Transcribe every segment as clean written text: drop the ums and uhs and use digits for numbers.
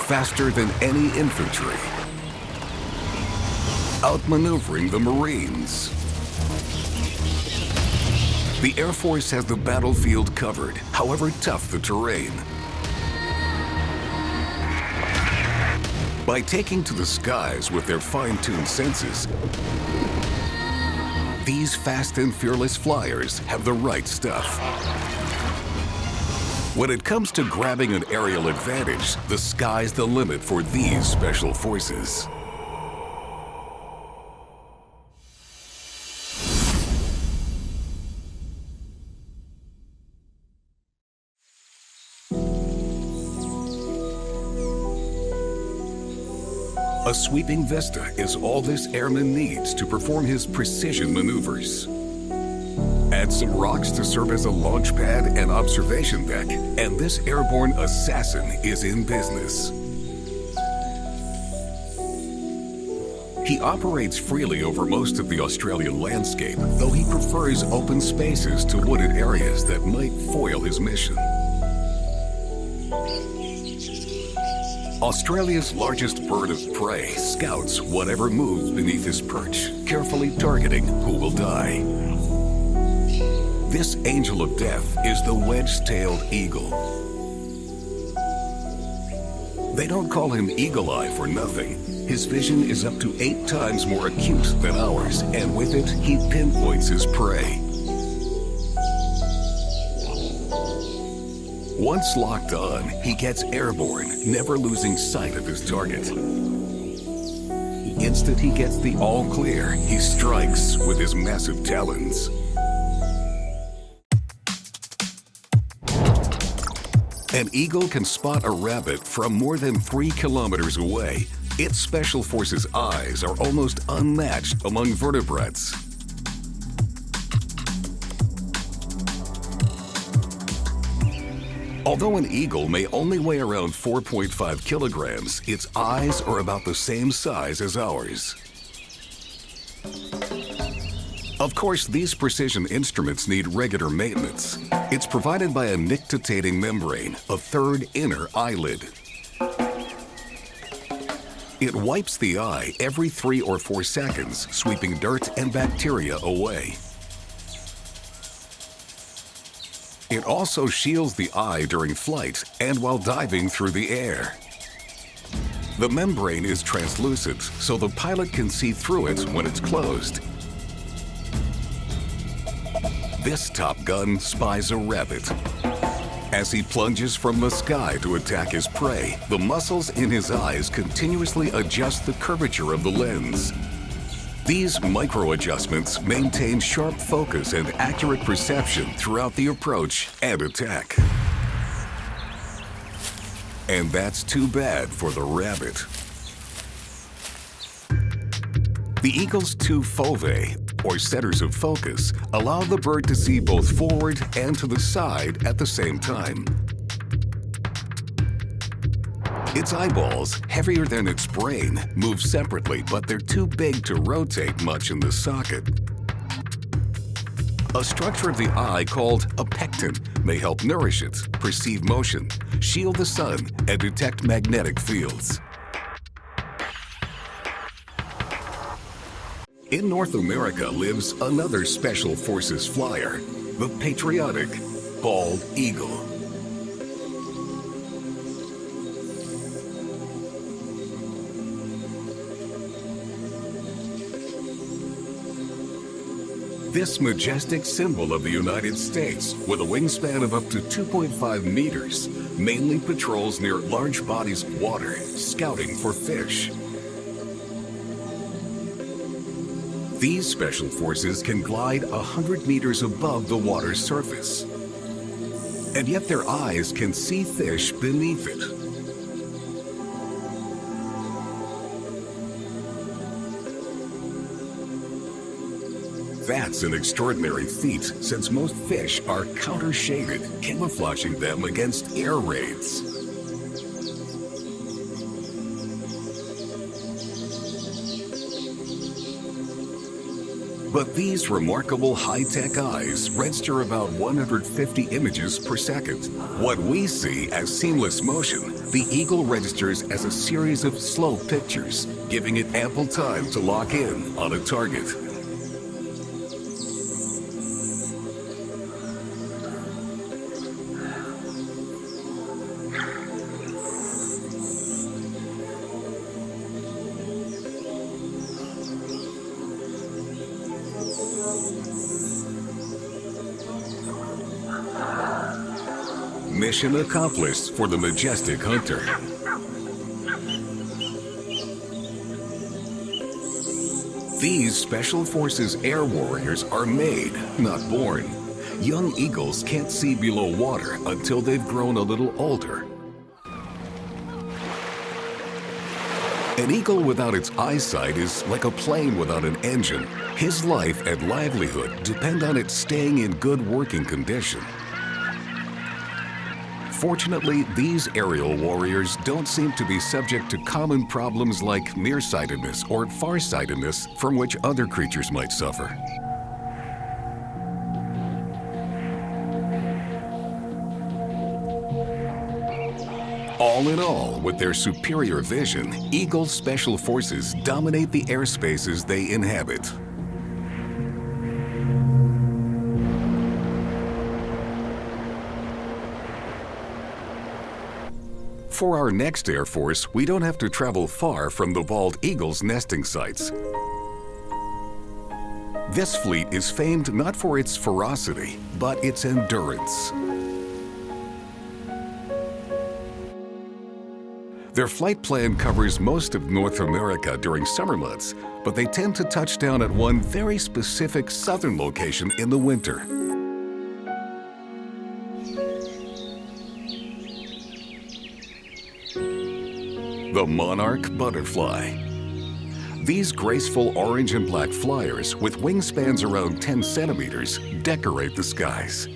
faster than any infantry, outmaneuvering the Marines. The Air Force has the battlefield covered, however tough the terrain. By taking to the skies with their fine-tuned senses, these fast and fearless flyers have the right stuff. When it comes to grabbing an aerial advantage, the sky's the limit for these special forces. A sweeping vista is all this airman needs to perform his precision maneuvers. Add some rocks to serve as a launch pad and observation deck, and this airborne assassin is in business. He operates freely over most of the Australian landscape, though he prefers open spaces to wooded areas that might foil his mission. Australia's largest bird of prey scouts whatever moves beneath his perch, carefully targeting who will die. This angel of death is the wedge-tailed eagle. They don't call him Eagle Eye for nothing. His vision is up to 8 times more acute than ours, and with it, he pinpoints his prey. Once locked on, he gets airborne, never losing sight of his target. The instant he gets the all clear, he strikes with his massive talons. An eagle can spot a rabbit from more than 3 kilometers away. Its special forces' eyes are almost unmatched among vertebrates. Although an eagle may only weigh around 4.5 kilograms, its eyes are about the same size as ours. Of course, these precision instruments need regular maintenance. It's provided by a nictitating membrane, a third inner eyelid. It wipes the eye every 3 or 4 seconds, sweeping dirt and bacteria away. It also shields the eye during flight and while diving through the air. The membrane is translucent, so the pilot can see through it when it's closed. This Top Gun spies a rabbit. As he plunges from the sky to attack his prey, the muscles in his eyes continuously adjust the curvature of the lens. These micro-adjustments maintain sharp focus and accurate perception throughout the approach and attack. And that's too bad for the rabbit. The eagle's 2 fovae, or centers of focus, allow the bird to see both forward and to the side at the same time. Its eyeballs, heavier than its brain, move separately, but they're too big to rotate much in the socket. A structure of the eye called a pecten may help nourish it, perceive motion, shield the sun, and detect magnetic fields. In North America lives another Special Forces flyer, the patriotic bald eagle. This majestic symbol of the United States, with a wingspan of up to 2.5 meters, mainly patrols near large bodies of water, scouting for fish. These special forces can glide 100 meters above the water's surface, and yet their eyes can see fish beneath it. That's an extraordinary feat, since most fish are counter-shaded, camouflaging them against air raids. But these remarkable high-tech eyes register about 150 images per second. What we see as seamless motion, the eagle registers as a series of slow pictures, giving it ample time to lock in on a target. Mission accomplished for the majestic hunter. These Special Forces air warriors are made, not born. Young eagles can't see below water until they've grown a little older. An eagle without its eyesight is like a plane without an engine. His life and livelihood depend on it staying in good working condition. Fortunately, these aerial warriors don't seem to be subject to common problems like nearsightedness or farsightedness from which other creatures might suffer. All in all, with their superior vision, Eagle Special Forces dominate the airspaces they inhabit. For our next Air Force, we don't have to travel far from the bald eagle's nesting sites. This fleet is famed not for its ferocity, but its endurance. Their flight plan covers most of North America during summer months, but they tend to touch down at one very specific southern location in the winter. The monarch butterfly. These graceful orange and black flyers with wingspans around 10 centimeters decorate the skies.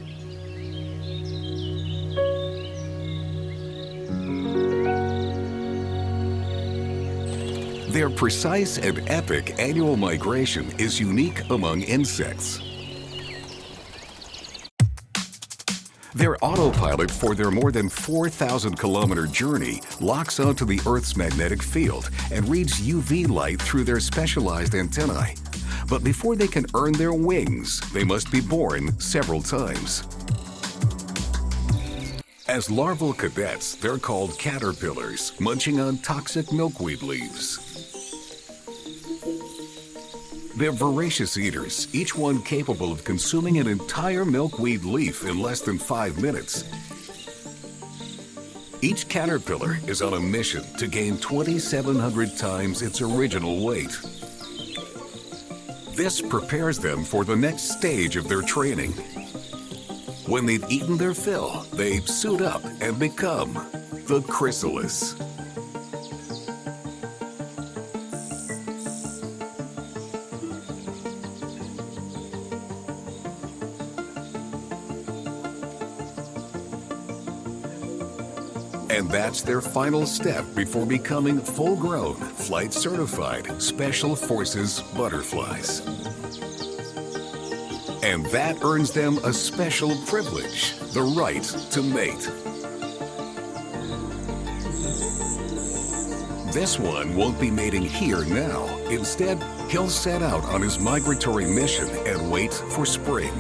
Their precise and epic annual migration is unique among insects. Their autopilot for their more than 4,000-kilometer journey locks onto the Earth's magnetic field and reads UV light through their specialized antennae. But before they can earn their wings, they must be born several times. As larval cadets, they're called caterpillars, munching on toxic milkweed leaves. They're voracious eaters, each one capable of consuming an entire milkweed leaf in less than 5 minutes. Each caterpillar is on a mission to gain 2,700 times its original weight. This prepares them for the next stage of their training. When they've eaten their fill, they suit up and become the chrysalis. And that's their final step before becoming full-grown, flight-certified Special Forces butterflies. And that earns them a special privilege, the right to mate. This one won't be mating here now. Instead, he'll set out on his migratory mission and wait for spring.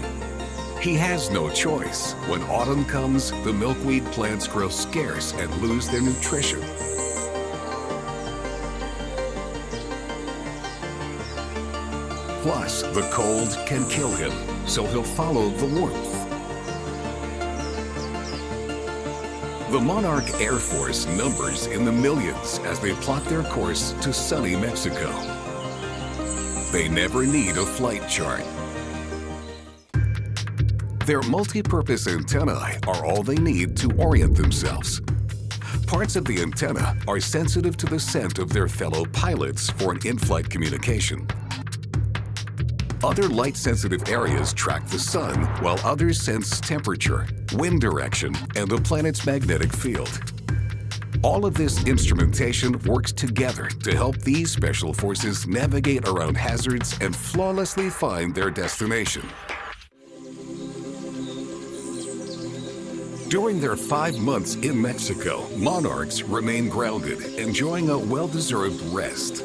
He has no choice. When autumn comes, the milkweed plants grow scarce and lose their nutrition. Plus, the cold can kill him, so he'll follow the warmth. The Monarch Air Force numbers in the millions as they plot their course to sunny Mexico. They never need a flight chart. Their multi-purpose antennae are all they need to orient themselves. Parts of the antenna are sensitive to the scent of their fellow pilots for an in-flight communication. Other light-sensitive areas track the sun, while others sense temperature, wind direction, and the planet's magnetic field. All of this instrumentation works together to help these special forces navigate around hazards and flawlessly find their destination. During their 5 months in Mexico, monarchs remain grounded, enjoying a well-deserved rest.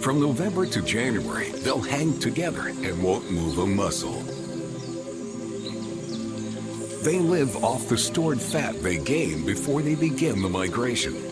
From November to January, they'll hang together and won't move a muscle. They live off the stored fat they gain before they begin the migration.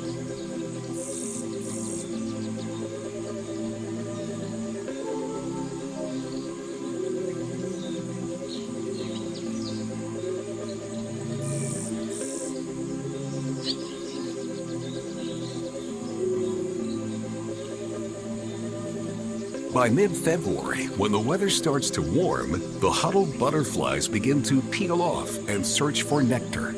By mid-February, when the weather starts to warm, the huddled butterflies begin to peel off and search for nectar.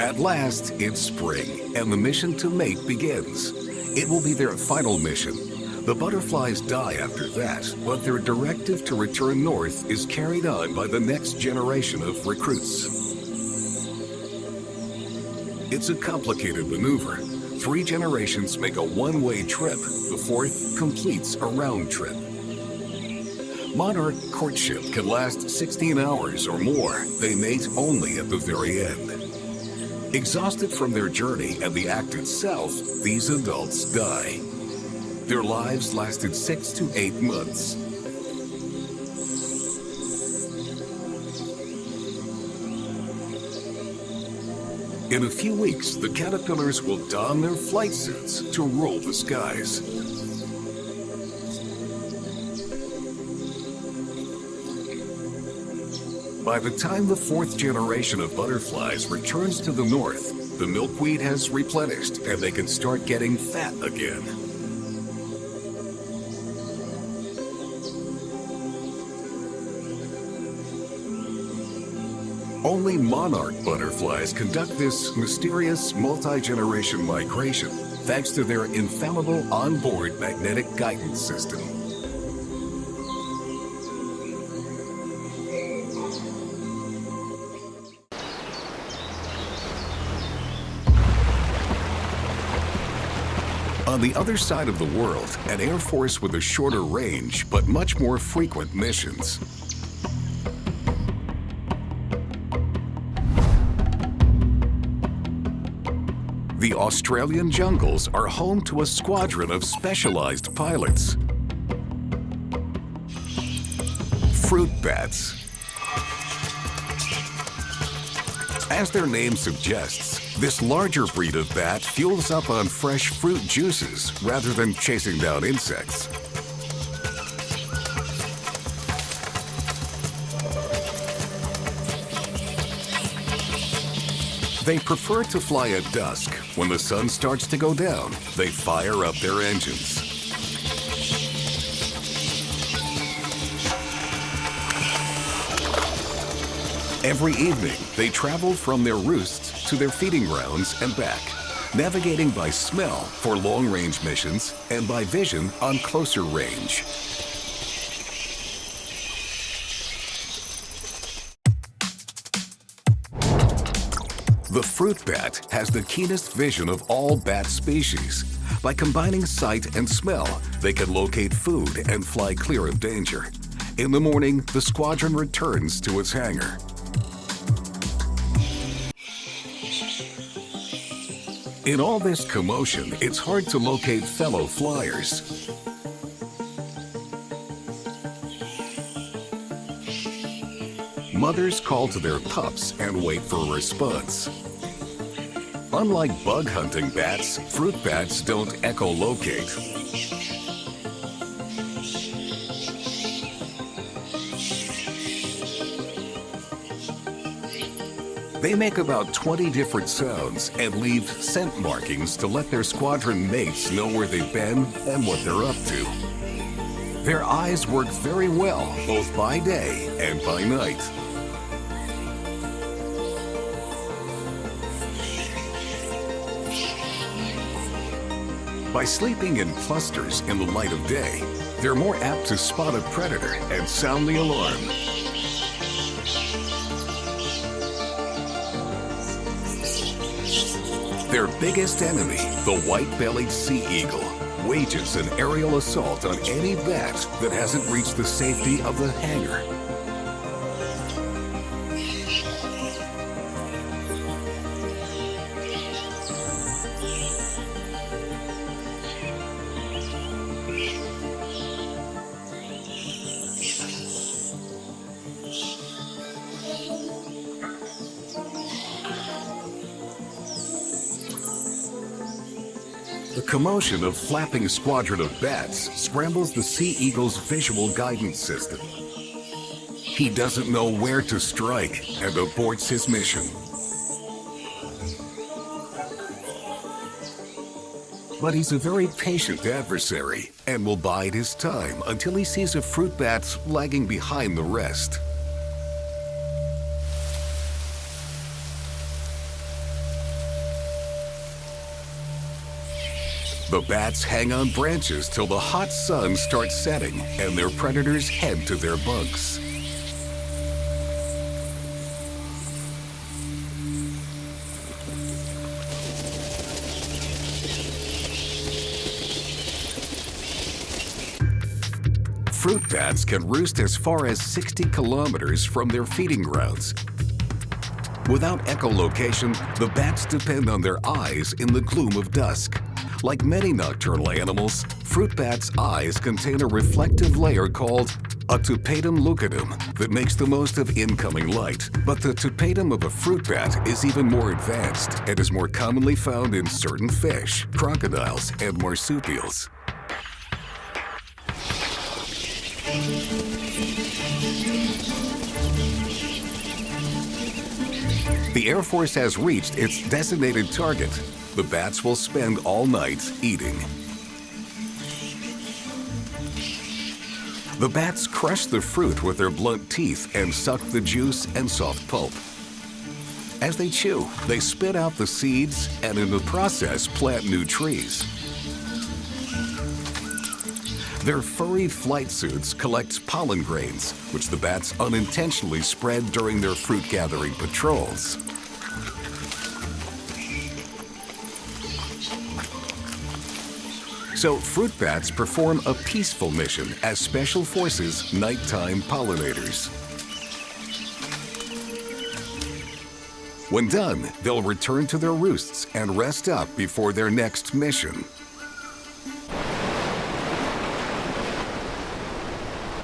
At last, it's spring, and the mission to mate begins. It will be their final mission. The butterflies die after that, but their directive to return north is carried on by the next generation of recruits. It's a complicated maneuver. 3 generations make a one-way trip. The 4th completes a round trip. Monarch courtship can last 16 hours or more. They mate only at the very end. Exhausted from their journey and the act itself, these adults die. Their lives lasted 6 to 8 months. In a few weeks, the caterpillars will don their flight suits to rule the skies. By the time the 4th generation of butterflies returns to the north, the milkweed has replenished and they can start getting fat again. Only monarch butterflies conduct this mysterious multi-generation migration thanks to their infallible onboard magnetic guidance system. On the other side of the world, an air force with a shorter range but much more frequent missions. The Australian jungles are home to a squadron of specialized pilots. Fruit bats. As their name suggests, this larger breed of bat fuels up on fresh fruit juices rather than chasing down insects. They prefer to fly at dusk. When the sun starts to go down, they fire up their engines. Every evening, they travel from their roosts to their feeding grounds and back, navigating by smell for long-range missions and by vision on closer range. The fruit bat has the keenest vision of all bat species. By combining sight and smell, they can locate food and fly clear of danger. In the morning, the squadron returns to its hangar. In all this commotion, it's hard to locate fellow flyers. Mothers call to their pups and wait for a response. Unlike bug hunting bats, fruit bats don't echolocate. They make about 20 different sounds and leave scent markings to let their squadron mates know where they've been and what they're up to. Their eyes work very well, both by day and by night. By sleeping in clusters in the light of day, they're more apt to spot a predator and sound the alarm. Their biggest enemy, the white-bellied sea eagle, wages an aerial assault on any bat that hasn't reached the safety of the hangar. The commotion of flapping squadron of bats scrambles the sea eagle's visual guidance system. He doesn't know where to strike and aborts his mission. But he's a very patient adversary and will bide his time until he sees a fruit bat lagging behind the rest. The bats hang on branches till the hot sun starts setting and their predators head to their bunks. Fruit bats can roost as far as 60 kilometers from their feeding grounds. Without echolocation, the bats depend on their eyes in the gloom of dusk. Like many nocturnal animals, fruit bats' eyes contain a reflective layer called a tapetum lucidum that makes the most of incoming light. But the tapetum of a fruit bat is even more advanced and is more commonly found in certain fish, crocodiles, and marsupials. The Air Force has reached its designated target. The bats will spend all night eating. The bats crush the fruit with their blunt teeth and suck the juice and soft pulp. As they chew, they spit out the seeds and in the process plant new trees. Their furry flight suits collect pollen grains, which the bats unintentionally spread during their fruit-gathering patrols. So fruit bats perform a peaceful mission as Special Forces nighttime pollinators. When done, they'll return to their roosts and rest up before their next mission.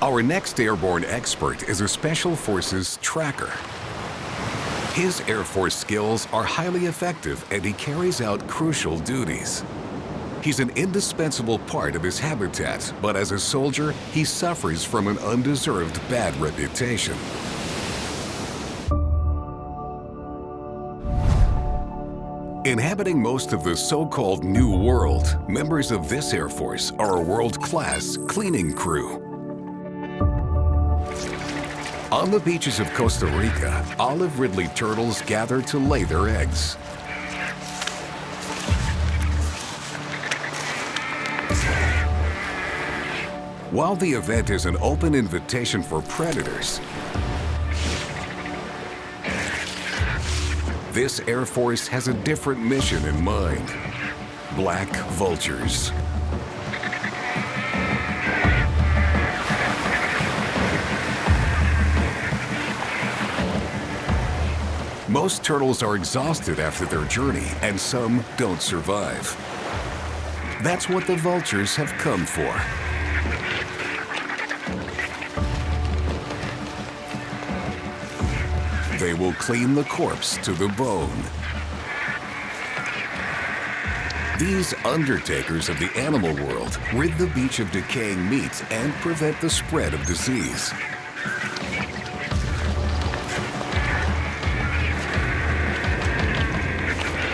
Our next airborne expert is a Special Forces tracker. His Air Force skills are highly effective and he carries out crucial duties. He's an indispensable part of his habitat, but as a soldier, he suffers from an undeserved bad reputation. Inhabiting most of the so-called New World, members of this Air Force are a world-class cleaning crew. On the beaches of Costa Rica, olive ridley turtles gather to lay their eggs. While the event is an open invitation for predators, this Air Force has a different mission in mind: black vultures. Most turtles are exhausted after their journey, and some don't survive. That's what the vultures have come for. They will clean the corpse to the bone. These undertakers of the animal world rid the beach of decaying meat and prevent the spread of disease.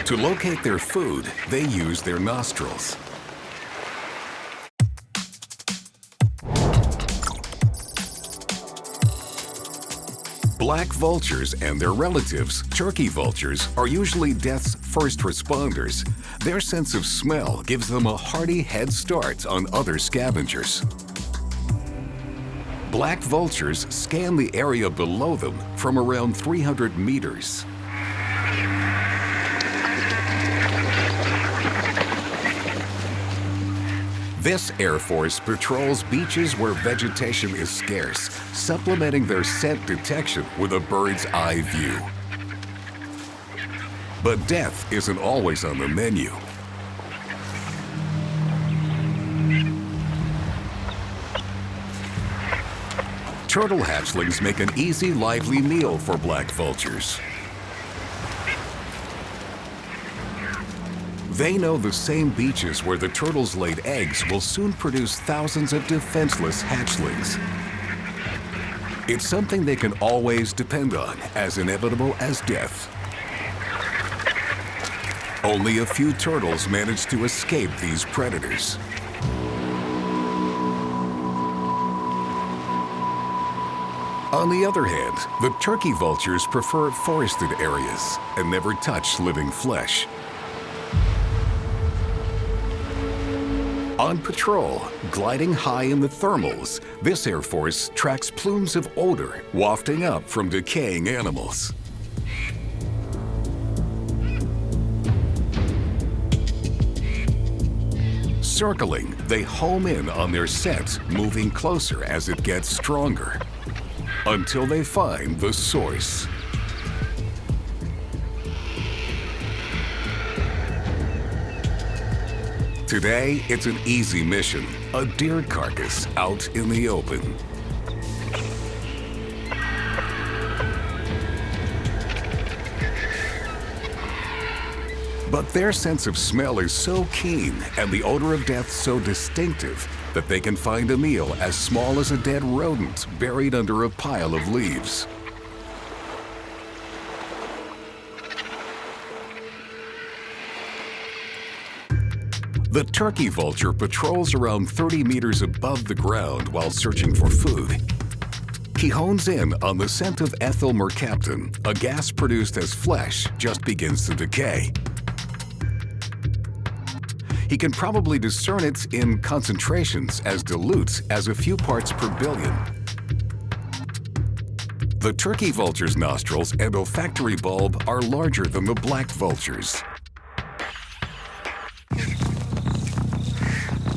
To locate their food, they use their nostrils. Black vultures and their relatives, turkey vultures, are usually death's first responders. Their sense of smell gives them a hearty head start on other scavengers. Black vultures scan the area below them from around 300 meters. This Air Force patrols beaches where vegetation is scarce, supplementing their scent detection with a bird's eye view. But death isn't always on the menu. Turtle hatchlings make an easy, lively meal for black vultures. They know the same beaches where the turtles laid eggs will soon produce thousands of defenseless hatchlings. It's something they can always depend on, as inevitable as death. Only a few turtles manage to escape these predators. On the other hand, the turkey vultures prefer forested areas and never touch living flesh. On patrol, gliding high in the thermals, this Air Force tracks plumes of odor wafting up from decaying animals. Circling, they home in on their scent, moving closer as it gets stronger, until they find the source. Today, it's an easy mission, a deer carcass out in the open. But their sense of smell is so keen and the odor of death so distinctive that they can find a meal as small as a dead rodent buried under a pile of leaves. The turkey vulture patrols around 30 meters above the ground while searching for food. He hones in on the scent of ethyl mercaptan, a gas produced as flesh just begins to decay. He can probably discern it in concentrations as dilute as a few parts per billion. The turkey vulture's nostrils and olfactory bulb are larger than the black vulture's.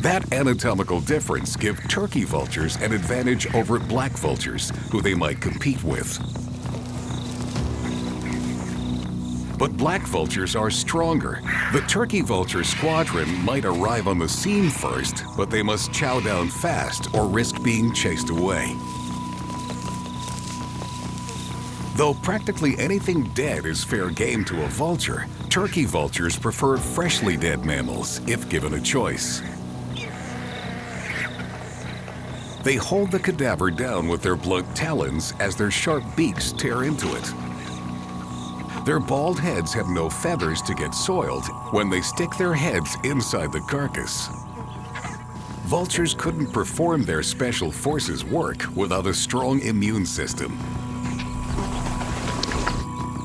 That anatomical difference gives turkey vultures an advantage over black vultures, who they might compete with. But black vultures are stronger. The turkey vulture squadron might arrive on the scene first, but they must chow down fast or risk being chased away. Though practically anything dead is fair game to a vulture, turkey vultures prefer freshly dead mammals if given a choice. They hold the cadaver down with their blunt talons as their sharp beaks tear into it. Their bald heads have no feathers to get soiled when they stick their heads inside the carcass. Vultures couldn't perform their special forces work without a strong immune system.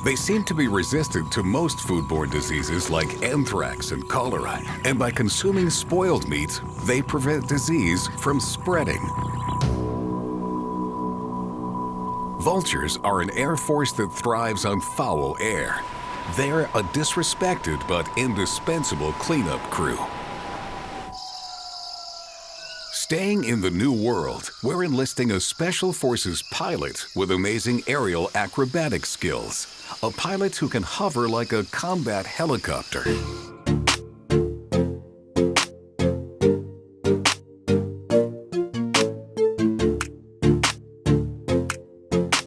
They seem to be resistant to most foodborne diseases like anthrax and cholera, and by consuming spoiled meat, they prevent disease from spreading. Vultures are an air force that thrives on foul air. They're a disrespected but indispensable cleanup crew. Staying in the New World, we're enlisting a Special Forces pilot with amazing aerial acrobatic skills. A pilot who can hover like a combat helicopter.